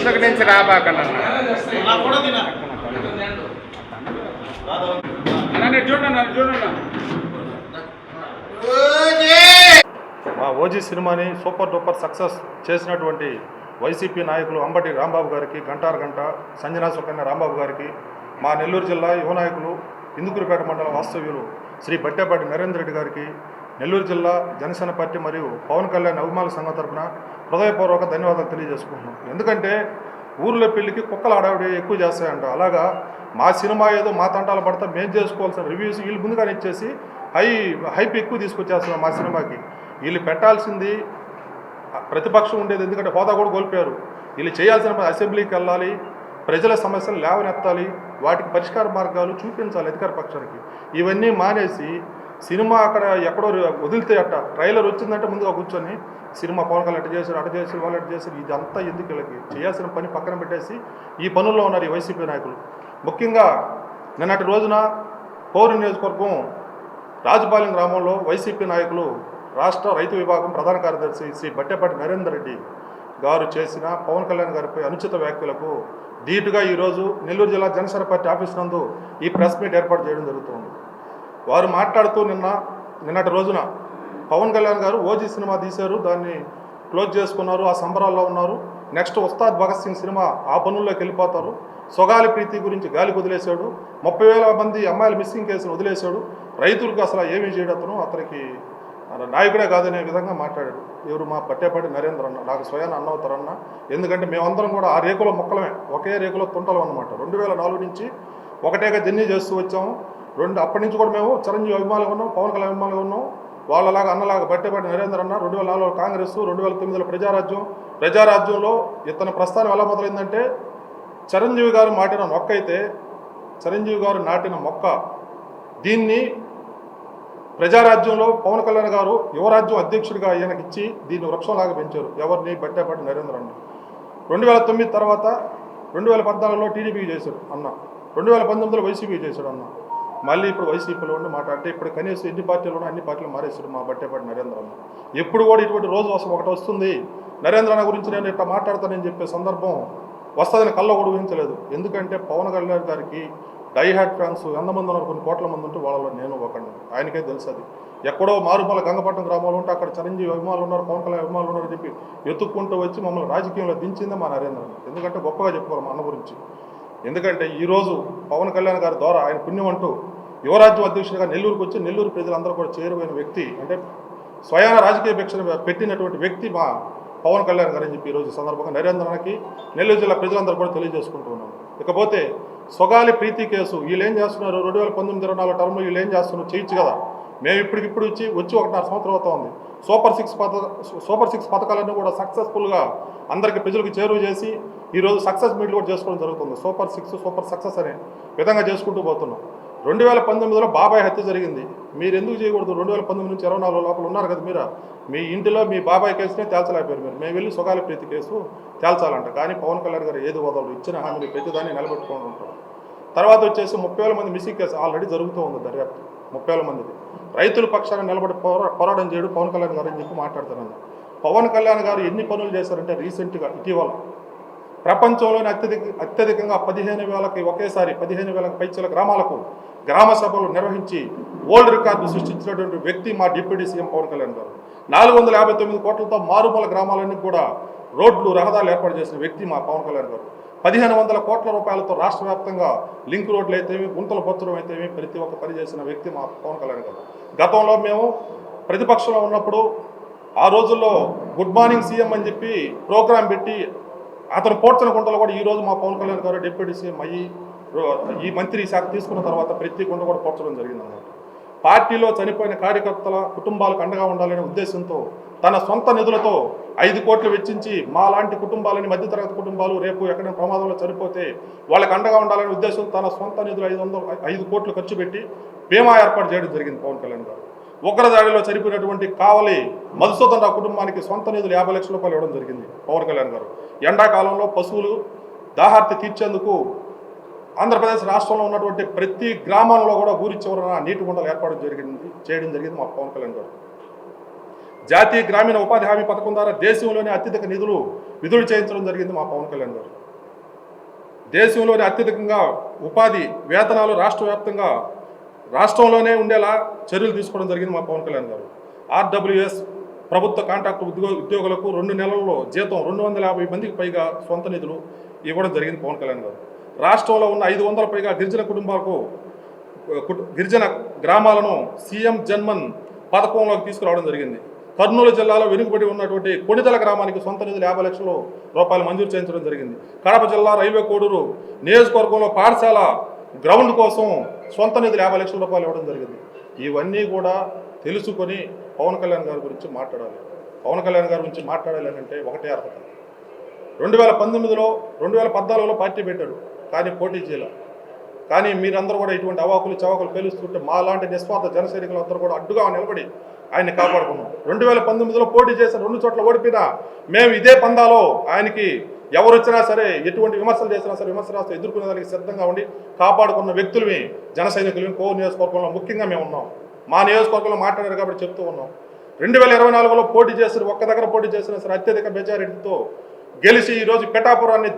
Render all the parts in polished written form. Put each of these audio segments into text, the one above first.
ముందుకు నుంచి రాబాకన్నా మా ఓజీ సినిమాని సూపర్ డూపర్ సక్సెస్ చేసినటువంటి వైసీపీ నాయకులు అంబటి రాంబాబు గారికి, గంటారు గంట సంజనా సుకన్య రాంబాబు గారికి, మా నెల్లూరు జిల్లా యువ నాయకులు ఇందుకూరుపేట మండలం వాస్తవ్యులు శ్రీ బట్టేపాటి నరేంద్ర రెడ్డి గారికి, నెల్లూరు జిల్లా జనసేన పార్టీ మరియు పవన్ కళ్యాణ్ అభిమానుల సంఘం తరఫున హృదయపూర్వక ధన్యవాదాలు తెలియజేసుకుంటున్నాం. ఎందుకంటే ఊర్లో పెళ్లికి కుక్కలు ఆడావిడి ఎక్కువ చేస్తాయంట. అలాగా మా సినిమా ఏదో మా తంటాలు పడతా మేము చేసుకోవాల్సిన రివ్యూస్ వీళ్ళు ముందుగానే ఇచ్చేసి హైప్ ఎక్కువ తీసుకొచ్చేస్తున్నాం మా సినిమాకి. వీళ్ళు పెట్టాల్సింది ప్రతిపక్షం ఉండేది, ఎందుకంటే హోదా కూడా కోల్పోయారు. వీళ్ళు చేయాల్సిన అసెంబ్లీకి వెళ్ళాలి, ప్రజల సమస్యలు లేవనెత్తాలి, వాటికి పరిష్కార మార్గాలు చూపించాలి అధికార పక్షానికి. ఇవన్నీ మానేసి సినిమా అక్కడ ఎక్కడో వదిలితే అట్ట ట్రైలర్ వచ్చిందంటే ముందుగా కూర్చొని సినిమా పవన్ కళ్యాణ్ అటు చేశారు, అటు చేశారు, వాళ్ళు అటు చేశారు, ఇదంతా ఎందుకు వీళ్ళకి చేయాల్సిన పని పక్కన పెట్టేసి ఈ పనుల్లో ఉన్నారు ఈ వైసీపీ నాయకులు. ముఖ్యంగా నిన్నటి రోజున పౌరు నియోజకవర్గం రాజపాలెం గ్రామంలో వైసీపీ నాయకులు రాష్ట్ర రైతు విభాగం ప్రధాన కార్యదర్శి శ్రీ బట్టేపాటి నరేందర్ రెడ్డి గారు చేసిన పవన్ కళ్యాణ్ గారిపై అనుచిత వ్యాఖ్యలకు ధీటుగా ఈరోజు నెల్లూరు జిల్లా జనసేన పార్టీ ఆఫీస్ నందు ఈ ప్రెస్ మీట్ ఏర్పాటు చేయడం జరుగుతుంది. వారు మాట్లాడుతూ నిన్నటి రోజున పవన్ కళ్యాణ్ గారు ఓజీ సినిమా తీశారు, దాన్ని క్లోజ్ చేసుకున్నారు, ఆ సంబరాల్లో ఉన్నారు. నెక్స్ట్ ఉస్తాద్ భగత్ సింగ్ సినిమా ఆ పనుల్లోకి వెళ్ళిపోతారు. సొగాలి ప్రీతి గురించి గాలి వదిలేశాడు, 30,000 మంది అమ్మాయిల మిస్సింగ్ కేసును వదిలేశాడు, రైతులకు అసలు ఏమీ చేయడం అతనికి నాయకుడే కాదనే విధంగా మాట్లాడాడు. ఎవరు? మా బట్టేపాటి నరేంద్ర అన్న. నాకు స్వయాన అన్న అవుతారన్న. ఎందుకంటే మేమందరం కూడా ఆ రేకులో మొక్కలమే, ఒకే రేకులో తుంటలం అన్నమాట. 2004 నుంచి ఒకటేగా జర్నీ చేస్తూ వచ్చాము. అప్పటి నుంచి కూడా మేము చిరంజీవి అభిమానులుగా ఉన్నాం, పవన్ కళ్యాణ్ అభిమానులుగా ఉన్నాం. వాళ్ళలాగా అన్నలాగా బట్టేపాటి నరేంద్ర అన్న 2004లో కాంగ్రెస్, 2009లో ప్రజారాజ్యంలో ఇతని ప్రస్థానం ఎలా మొదలైందంటే చిరంజీవి గారు నాటిన మొక్క అయితే, చిరంజీవి గారు నాటిన మొక్క దీన్ని ప్రజారాజ్యంలో పవన్ కళ్యాణ్ గారు యువరాజ్యం అధ్యక్షుడిగా ఈయనకి ఇచ్చి దీన్ని వృక్షంలాగా పెంచారు. ఎవరిని? బట్టేపాటి నరేంద్ర అన్న. 2009 తర్వాత 2014లో టీడీపీకి చేశారు అన్న, 2019లో వైసీపీకి చేశాడు అన్న. మళ్ళీ ఇప్పుడు వైసీపీలో ఉండి మాట్లాడితే ఇప్పుడు కనీసం ఎన్ని పార్టీలు అన్ని పార్టీలు మారేశాడు మా బట్టేపాటి నరేంద్ర అన్న. ఎప్పుడు కూడా ఇటువంటి రోజు ఒకటి వస్తుంది, నరేంద్ర అన్న గురించి నేను ఇట్లా మాట్లాడతానని చెప్పే సందర్భం వస్తుందని కళ్ళ కూడా ఊహించలేదు. ఎందుకంటే పవన్ కళ్యాణ్ గారికి డైహార్ట్ ఫ్యాన్స్ ఎంతమంది ఉన్నారు, కొన్ని కోట్ల మంది ఉంటే వాళ్ళలో నేను ఒకడిని. ఆయనకే తెలుసు. అది ఎక్కడో మారుమూల గంగపట్నం గ్రామాలు ఉంటే అక్కడ చిరంజీవి అభిమానులు ఉన్నారు, పవన్ కళ్యాణ్ అభిమానులు ఉన్నారని చెప్పి ఎత్తుక్కుంటూ వచ్చి మమ్మల్ని రాజకీయంలో దించిందే మా నరేంద్ర. ఎందుకంటే గొప్పగా చెప్పుకోవాలి మా అన్న గురించి. ఎందుకంటే ఈరోజు పవన్ కళ్యాణ్ గారి ద్వారా ఆయన పుణ్యం అంటూ యువరాజ్యం అధ్యక్షుడిగా నెల్లూరుకు వచ్చి నెల్లూరు ప్రజలందరూ కూడా చేరువైన వ్యక్తి, అంటే స్వయాన రాజకీయ భిక్షను పెట్టినటువంటి వ్యక్తి మా పవన్ కళ్యాణ్ గారు అని చెప్పి ఈరోజు సందర్భంగా నరేంద్రకి నెల్లూరు జిల్లా ప్రజలందరూ కూడా తెలియజేసుకుంటూ ఉన్నాం. ఇకపోతే సొగాలి ప్రీతి కేసు వీళ్ళు ఏం చేస్తున్నారు? 2019-24 టర్మ్లో వీళ్ళు ఏం చేస్తున్నారు? చేయొచ్చు కదా. మేము ఇప్పుడు వచ్చి 1.5 సంవత్సరం అవుతా ఉంది. సూపర్ సిక్స్ పథకాలన్నీ కూడా సక్సెస్ఫుల్గా అందరికీ ప్రజలకు చేరువ చేసి ఈరోజు సక్సెస్ మీట్లు కూడా చేసుకోవడం జరుగుతుంది. సూపర్ సక్సెస్ అనే విధంగా చేసుకుంటూ పోతున్నాం. 2019లో బాబాయ్ హత్య జరిగింది. మీరు ఎందుకు చేయకూడదు? 2019 నుంచి 24 లోపల ఉన్నారు కదా మీరు. మీ ఇంటిలో మీ బాబాయ్ కేసునే తేల్చలేకపోయారు మీరు. మేము వెళ్ళి సొగాలి ప్రీతి కేసు తేల్చాలంట. కానీ పవన్ కళ్యాణ్ గారు ఏది వదలరు, ఇచ్చిన హామీలు ప్రతిదాన్ని నిలబెట్టుకొని ఉంటారు. తర్వాత వచ్చేసి 30,000 మంది మిస్సింగ్ కేసు ఆల్రెడీ జరుగుతూ ఉంది దర్యాప్తు. 30,000 మందిది రైతుల పక్షాన నిలబడి పోరాటం చేయడం పవన్ కళ్యాణ్ గారు అని చెప్పి మాట్లాడుతున్నాను. పవన్ కళ్యాణ్ గారు ఎన్ని పనులు చేశారంటే రీసెంట్గా ఇటీవల ప్రపంచంలోనే అత్యధికంగా 15,000కి ఒకేసారి 15,000 పైచల గ్రామాలకు గ్రామ సభలు నిర్వహించి వరల్డ్ రికార్డు సృష్టించినటువంటి వ్యక్తి మా డిప్యూటీ సీఎం పవన్ కళ్యాణ్ గారు. 459 కోట్లతో మారుమూల గ్రామాలన్నీ కూడా రోడ్లు, రహదారులు ఏర్పాటు చేసిన వ్యక్తి మా పవన్ కళ్యాణ్ గారు. 1,500 కోట్ల రూపాయలతో రాష్ట్ర వ్యాప్తంగా లింక్ రోడ్లు అయితేమి, గుంతలు బొచ్చడం అయితేమి ప్రతి ఒక్క పని చేసిన వ్యక్తి మా పవన్ కళ్యాణ్ గారు. గతంలో మేము ప్రతిపక్షంలో ఉన్నప్పుడు ఆ రోజుల్లో గుడ్ మార్నింగ్ సీఎం అని చెప్పి ప్రోగ్రాం పెట్టి అతను పోడ్చిన గుంటలు కూడా ఈరోజు మా పవన్ కళ్యాణ్ గారు డిప్యూటీ సీఎం అయ్యి ఈ మంత్రి శాఖ తీసుకున్న తర్వాత ప్రతి గుంట కూడా పోడ్చడం జరిగిందన్నమాట. పార్టీలో చనిపోయిన కార్యకర్తల కుటుంబాలకు అండగా ఉండాలనే ఉద్దేశంతో తన సొంత నిధులతో 5 కోట్లు వెచ్చించి మా లాంటి కుటుంబాలని, మధ్యతరగతి కుటుంబాలు రేపు ఎక్కడైనా ప్రమాదంలో చనిపోతే వాళ్ళకి అండగా ఉండాలనే ఉద్దేశం తన సొంత నిధులు 5 కోట్లు ఖర్చు పెట్టి బీమా ఏర్పాటు చేయడం జరిగింది పవన్ కళ్యాణ్ గారు. ఉగ్రదాడిలో చనిపోయినటువంటి కావలి మధుసూదన్ రావు కుటుంబానికి సొంత నిధులు 50 లక్షల రూపాయలు ఇవ్వడం జరిగింది పవన్ కళ్యాణ్ గారు. ఎండాకాలంలో పశువులు దాహార్తి తీర్చేందుకు ఆంధ్రప్రదేశ్ రాష్ట్రంలో ఉన్నటువంటి ప్రతి గ్రామంలో కూడా ఊరి చివరన నీటి గుంటలు ఏర్పాటు చేయడం జరిగింది మా పవన్ కళ్యాణ్ గారు. జాతీయ గ్రామీణ ఉపాధి హామీ పథకం ద్వారా దేశంలోనే అత్యధిక విధులు చేయించడం జరిగింది మా పవన్ కళ్యాణ్ గారు. దేశంలోనే అత్యధికంగా ఉపాధి వేతనాలు రాష్ట్రంలోనే ఉండేలా చర్యలు తీసుకోవడం జరిగింది మా పవన్ కళ్యాణ్ గారు. ఆర్డబ్ల్యూఎస్ ప్రభుత్వ కాంట్రాక్టు ఉద్యోగులకు 2 నెలల్లో జీతం 250 మందికి పైగా సొంత నిధులు ఇవ్వడం జరిగింది పవన్ కళ్యాణ్ గారు. రాష్ట్రంలో ఉన్న 500 పైగా గిరిజన గ్రామాలను సీఎం జన్మన్ పథకంలోకి తీసుకురావడం జరిగింది. కర్నూలు జిల్లాలో వెనుకబడి ఉన్నటువంటి కొణిదల గ్రామానికి సొంత నిధులు 50 లక్షల రూపాయలు మంజూరు చేయించడం జరిగింది. కడప జిల్లా రైల్వే కోడూరు నియోజకవర్గంలో పాఠశాల గ్రౌండ్ కోసం సొంత నిధులు 50 లక్షల రూపాయలు ఇవ్వడం జరిగింది. ఇవన్నీ కూడా తెలుసుకొని పవన్ కళ్యాణ్ గారి గురించి మాట్లాడాలి. పవన్ కళ్యాణ్ గారి గురించి మాట్లాడాలి అంటే ఒకటే అర్హత. 2019లో 2014లో పార్టీ పెట్టాడు, కానీ పోటీ చేయాలి. కానీ మీరందరూ కూడా ఇటువంటి అవాకులు చవాకులు పేలుస్తుంటే మా లాంటి నిస్వార్థ జన సైనికులందరూ కూడా అడ్డుగా నిలబడి ఆయన్ని కాపాడుకున్నాం. 2019లో పోటీ చేసిన 2 చోట్ల ఓడిపోయినా మేము ఇదే పందాలో ఆయనకి ఎవరు వచ్చినా సరే, ఎటువంటి విమర్శలు చేసినా సరే విమర్శలు ఎదుర్కొనే దానికి సిద్ధంగా ఉండి కాపాడుకున్న వ్యక్తులమే జన సైనికులు. కోవూరు నియోజకవర్గంలో ముఖ్యంగా మేము ఉన్నాం. మా నియోజకవర్గంలో మాట్లాడారు కాబట్టి చెప్తూ ఉన్నాం. 2024లో పోటీ చేసిన ఒక్క దగ్గర పోటీ చేసినా సరే అత్యధిక మెజారిటీతో గెలిచి ఈరోజు పిఠాపురాన్ని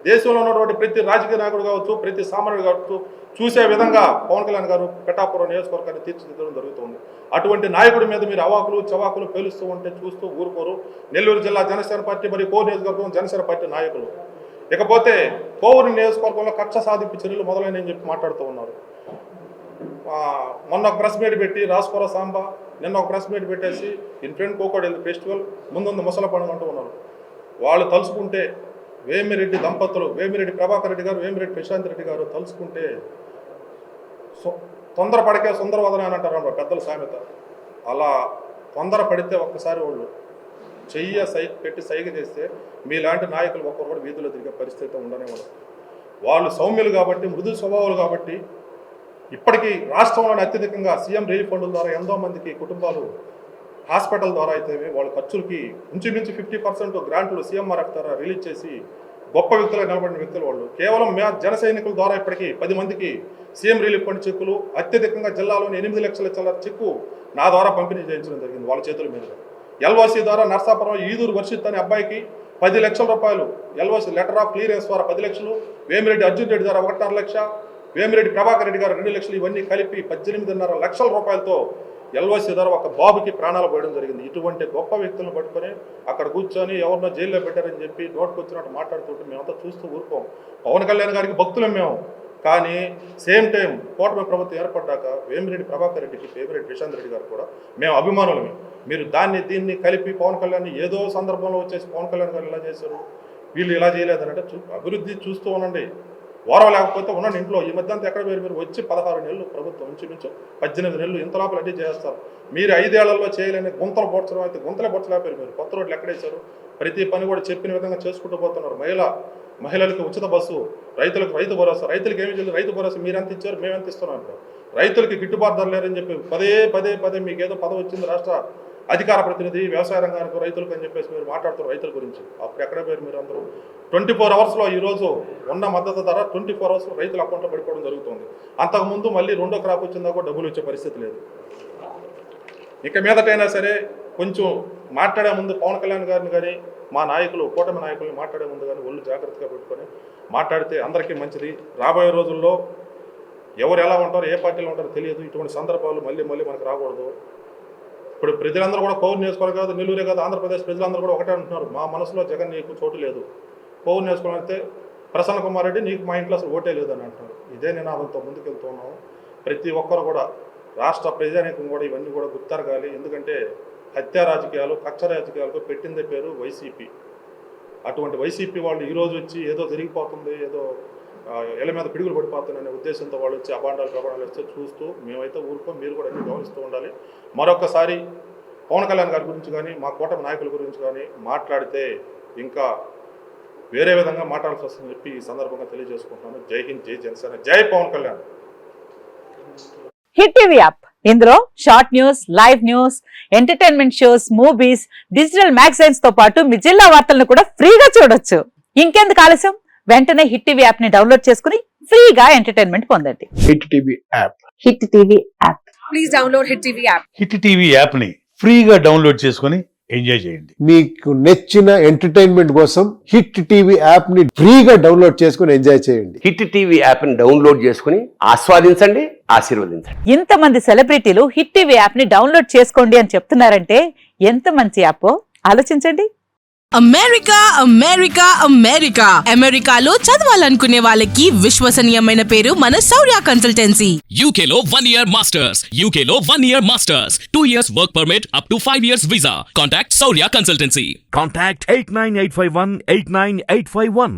దేశంలో ఉన్నటువంటి ప్రతి రాజకీయ నాయకుడు కావచ్చు, ప్రతి సామాన్యుడు కావచ్చు చూసే విధంగా పవన్ కళ్యాణ్ గారు పిఠాపురం నియోజకవర్గాన్ని తీర్చిదిద్దడం జరుగుతుంది. అటువంటి నాయకుడి మీద మీరు అవాకులు చవాకులు పేలుస్తూ ఉంటే చూస్తూ ఊరుకోరు నెల్లూరు జిల్లా జనసేన పార్టీ మరియు కోవూరు నియోజకవర్గం జనసేన పార్టీ నాయకులు. ఇకపోతే కోవూరు నియోజకవర్గంలో కక్ష సాధింపు చర్యలు మొదలైనని చెప్పి మాట్లాడుతూ ఉన్నారు. మొన్న ఒక ప్రెస్ మీట్ పెట్టి రాసుకోర సాంబా, నిన్న ఒక ప్రెస్ మీట్ పెట్టేసి ఇన్ఫ్రెండ్ కోకోడెల్ ఫెస్టివల్ ముందుంది ముసల పండుగ అంటూ ఉన్నారు. వాళ్ళు తలుచుకుంటే వేమిరెడ్డి దంపతులు, వేమిరెడ్డి ప్రభాకర్ రెడ్డి గారు, వేమిరెడ్డి ప్రశాంత్ రెడ్డి గారు తలుచుకుంటే తొందరపడికే సుందరవదన అని అంటారు అన్నమాట పెద్దల సామెత. అలా తొందరపడితే ఒక్కసారి వాళ్ళు పెట్టి సైగ చేస్తే మీలాంటి నాయకులు ఒక్కొక్కరు కూడా వీధుల్లో తిరిగే పరిస్థితి ఉండనే ఉండదు. వాళ్ళు సౌమ్యులు కాబట్టి, మృదు స్వభావాలు కాబట్టి ఇప్పటికీ రాష్ట్రంలోని అత్యధికంగా సీఎం రిలీఫ్ ఫండ్ల ద్వారా ఎంతో మందికి కుటుంబాలు హాస్పిటల్ ద్వారా అయితే వాళ్ళ ఖర్చులకి ఇంచుమించు 50% గ్రాంట్లు సీఎంఆర్ఎఫ్ ద్వారా రిలీజ్ చేసి గొప్ప వ్యక్తులుగా నిలబడిన వ్యక్తులు వాళ్ళు. కేవలం జన సైనికుల ద్వారా ఇప్పటికీ 10 మందికి సీఎం రిలీఫ్ ఫండ్ చెక్కులు, అత్యధికంగా జిల్లాలోని 8 లక్షల చిల్లర చెక్కు నా ద్వారా పంపిణీ చేయించడం జరిగింది వాళ్ళ చేతుల మీద. ఎల్ఓసి ద్వారా నర్సాపురం ఈదూరు వర్షిత్ అనే అబ్బాయికి 10 లక్షల రూపాయలు ఎల్ఓసి లెటర్ ఆఫ్ క్లియరెన్స్ ద్వారా 10 లక్షలు, వేమిరెడ్డి అర్జున్ రెడ్డి ద్వారా 1.5 లక్ష, వేమిరెడ్డి ప్రభాకర్ రెడ్డి గారు 2 లక్షలు, ఇవన్నీ కలిపి 18.5 లక్షల రూపాయలతో ఎల్ఓసి ద్వారా ఒక బాబుకి ప్రాణాలు పోయడం జరిగింది. ఇటువంటి గొప్ప వ్యక్తులను పట్టుకొని అక్కడ కూర్చొని ఎవరినో జైల్లో పెట్టారని చెప్పి నోటుకొచ్చినట్టు మాట్లాడుతుంటే మేమంతా చూస్తూ ఊరుకోం. పవన్ కళ్యాణ్ గారికి భక్తులం మేము. కానీ సేమ్ టైం కూటమి ప్రభుత్వం ఏర్పడ్డాక వేమిరెడ్డి ప్రభాకర్ రెడ్డికి, వేమిరెడ్డి ప్రశాంత్ రెడ్డి గారు కూడా మేము అభిమానులమే. మీరు దీన్ని కలిపి పవన్ కళ్యాణ్ ఏదో సందర్భంలో వచ్చేసి పవన్ కళ్యాణ్ గారు ఇలా చేశారు, వీళ్ళు ఇలా చేయలేదనంటే అభివృద్ధి చూస్తూ ఉండండి. వారం లేకపోతే ఉండండి ఇంట్లో. ఈ మధ్య అంతా ఎక్కడ మీరు వచ్చి 16 నెలలు ప్రభుత్వం ఇంచుమించు 18 నెలలు ఇంత లోపల అడ్డీ చేస్తారు. మీరు 5 ఏళ్లలో చేయలేని గుంతలు పొడ్చడం అయితే గుంతలే పొడ్చలేపారు. మీరు కొత్త రోడ్లు ఎక్కడేశారు, ప్రతి పని కూడా చెప్పిన విధంగా చేసుకుంటూ పోతున్నారు. మహిళలకు ఉచిత బస్సు, రైతులకు రైతు భరోసా, రైతులకు ఏమి చేయలేదు. రైతు భరోసా మీరు ఎంత ఇచ్చారు, మేము ఎంత ఇస్తున్నాం. రైతులకి గిట్టుబాటు ధర లేరని చెప్పి పదే మీకు ఏదో పదవి వచ్చింది రాష్ట్ర అధికార ప్రతినిధి వ్యవసాయ రంగానికి రైతులకు అని చెప్పేసి మీరు మాట్లాడుతున్నారు రైతుల గురించి. అప్పుడు ఎక్కడ పోయారు మీరు అందరూ? 24 అవర్స్లో ఈరోజు ఉన్న మద్దతు ధర 24 అవర్స్లో రైతుల అకౌంట్లో పడిపోవడం జరుగుతుంది. అంతకుముందు మళ్ళీ రెండో క్రాప్ వచ్చిందా కూడా డబ్బులు వచ్చే పరిస్థితి లేదు. ఇక మీదటైనా సరే కొంచెం మాట్లాడే ముందు పవన్ కళ్యాణ్ గారిని కానీ మా నాయకులు, కూటమి నాయకుల్ని మాట్లాడే ముందు కానీ ఒళ్ళు జాగ్రత్తగా పెట్టుకొని మాట్లాడితే అందరికీ మంచిది. రాబోయే రోజుల్లో ఎవరు ఎలా ఉంటారో, ఏ పార్టీలో ఉంటారో తెలియదు. ఇటువంటి సందర్భాలు మళ్ళీ మనకు రాకూడదు. ఇప్పుడు ప్రజలందరూ కూడా కోవూరు నియోజకవర్గం కాదు, నెల్లూరే కాదు, ఆంధ్రప్రదేశ్ ప్రజలందరూ కూడా ఒకటే అంటున్నారు, మా మనసులో జగన్ నీకు చోటు లేదు. కోవూరు నియోజకవర్గం అయితే ప్రసన్న కుమార్ రెడ్డి నీకు మా ఇంట్లో అసలు ఓటే లేదని అంటున్నారు. ఇదే నినాదంతో ముందుకెళ్తూ ఉన్నాము. ప్రతి ఒక్కరు కూడా రాష్ట్ర ప్రజానీకం కూడా ఇవన్నీ కూడా గుర్తెరగాలి. ఎందుకంటే హత్యా రాజకీయాలు, కక్ష రాజకీయాలకు పెట్టిందే పేరు వైసీపీ. అటువంటి వైసీపీ వాళ్ళు ఈరోజు వచ్చి ఏదో జరిగిపోతుంది, ఏదో ఇళ్ళ మీద పిడుగులు పడిపోతుందనే ఉద్దేశంతో వాళ్ళు వచ్చి అబాండాలు ప్రమాణాలు వస్తే చూస్తూ మేమైతే ఊరుకోం. మీరు కూడా అన్ని గమనిస్తూ ఉండాలి. మరొకసారి పవన్ కళ్యాణ్ గారి గురించి కానీ మా కూటమి నాయకుల గురించి కానీ మాట్లాడితే ఇంకా వేరే విధంగా మాట్లాడాల్సి వస్తుందని చెప్పి ఈ సందర్భంగా తెలియజేసుకుంటున్నాను. జై హింద్, జై జనసేన, జై Pawan Kalyan. Hit TV app, ఇందులో short news, live news, entertainment shows, movies, digital magazines తో పాటు మీ జిల్లా వార్తలను కూడా ఫ్రీగా చూడొచ్చు. ఇంకెందుకు ఆలస్యం, వెంటనే హిట్ టీవీ యాప్ ని డౌన్లోడ్ చేసుకుని ఫ్రీగా ఎంటర్టైన్మెంట్ పొందండి. Hit TV app. Hit TV app. Please download Hit TV app. Hit TV app ని ఫ్రీగా డౌన్లోడ్ చేసుకొని ఎంజాయ్ చేయండి. మీకు నచ్చిన ఎంటర్టైన్మెంట్ కోసం హిట్ టీవీ యాప్ ని ఫ్రీగా డౌన్లోడ్ చేసుకుని ఎంజాయ్ చేయండి. హిట్ టీవీ యాప్ ని డౌన్లోడ్ చేసుకుని ఆస్వాదించండి, ఆశీర్వదించండి. ఇంతమంది సెలబ్రిటీలు హిట్ టీవీ యాప్ ని డౌన్లోడ్ చేసుకోండి అని చెప్తున్నారంటే ఎంత మంచి యాప్ ఆలోచించండి. అమెరికా అమెరికా అమెరికా అమెరికాలో చదవాలనుకునే వాళ్ళకి విశ్వసనీయమైన పేరు మన శౌర్య కన్సల్టెన్సీ. UK లో 1 year masters. UK లో 1 year masters. 2 years work permit up to 5 years visa. Contact Saurya Consultancy. Contact 89851 89851.